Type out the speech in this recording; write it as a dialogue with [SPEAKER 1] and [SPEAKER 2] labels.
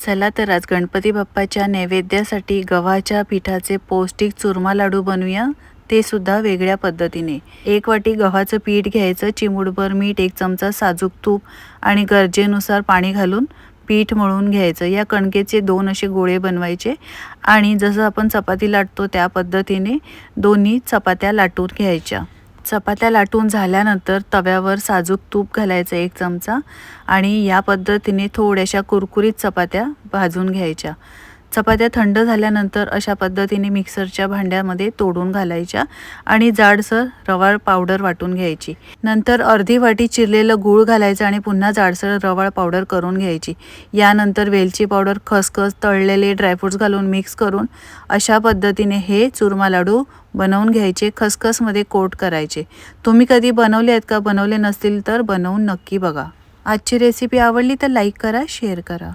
[SPEAKER 1] चला तर आज गणपती बाप्पाच्या नैवेद्यासाठी गव्हाच्या पिठाचे पौष्टिक चुरमा लाडू बनवूया, ते सुद्धा वेगळ्या पद्धतीने। 1 वाटी गव्हाचं पीठ घ्यायचं, चिमूटभर मीठ, 1 चमचा साजूक तूप आणि गरजेनुसार पाणी घालून पीठ मळून घ्यायचं। या कणकेचे 2 असे गोळे बनवायचे आणि जसं आपण चपाती लाटतो त्या पद्धतीने दोन्ही चपात्या लाटून घ्यायच्या। चपात्या लाटून झाल्यानंतर तव्यावर साजूक तूप घालायचं 1 चमचा आणि या पद्धतीने थोड्याशा कुरकुरीत चपात्या भाजून घ्यायच्या। चपात्या थंड झाल्यानंतर अशा पद्धतीने मिक्सरच्या भांड्यामध्ये तोडून घालायच्या आणि जाडसर रवाळ पावडर वाटून घ्यायची। नंतर अर्धी वाटी चिरलेलं गूळ घालायचं आणि पुन्हा जाडसर रवाळ पावडर करून घ्यायची। यानंतर वेलची पावडर, खसखस, तळलेले ड्रायफ्रुट्स घालून मिक्स करून अशा पद्धतीने हे चुरमा लाडू बनवून घ्यायचे। खसखसमध्ये कोट करायचे। तुम्ही कधी बनवले आहेत का? बनवले नसतील तर बनवून नक्की बघा। आजची रेसिपी आवडली तर लाईक करा, शेअर करा।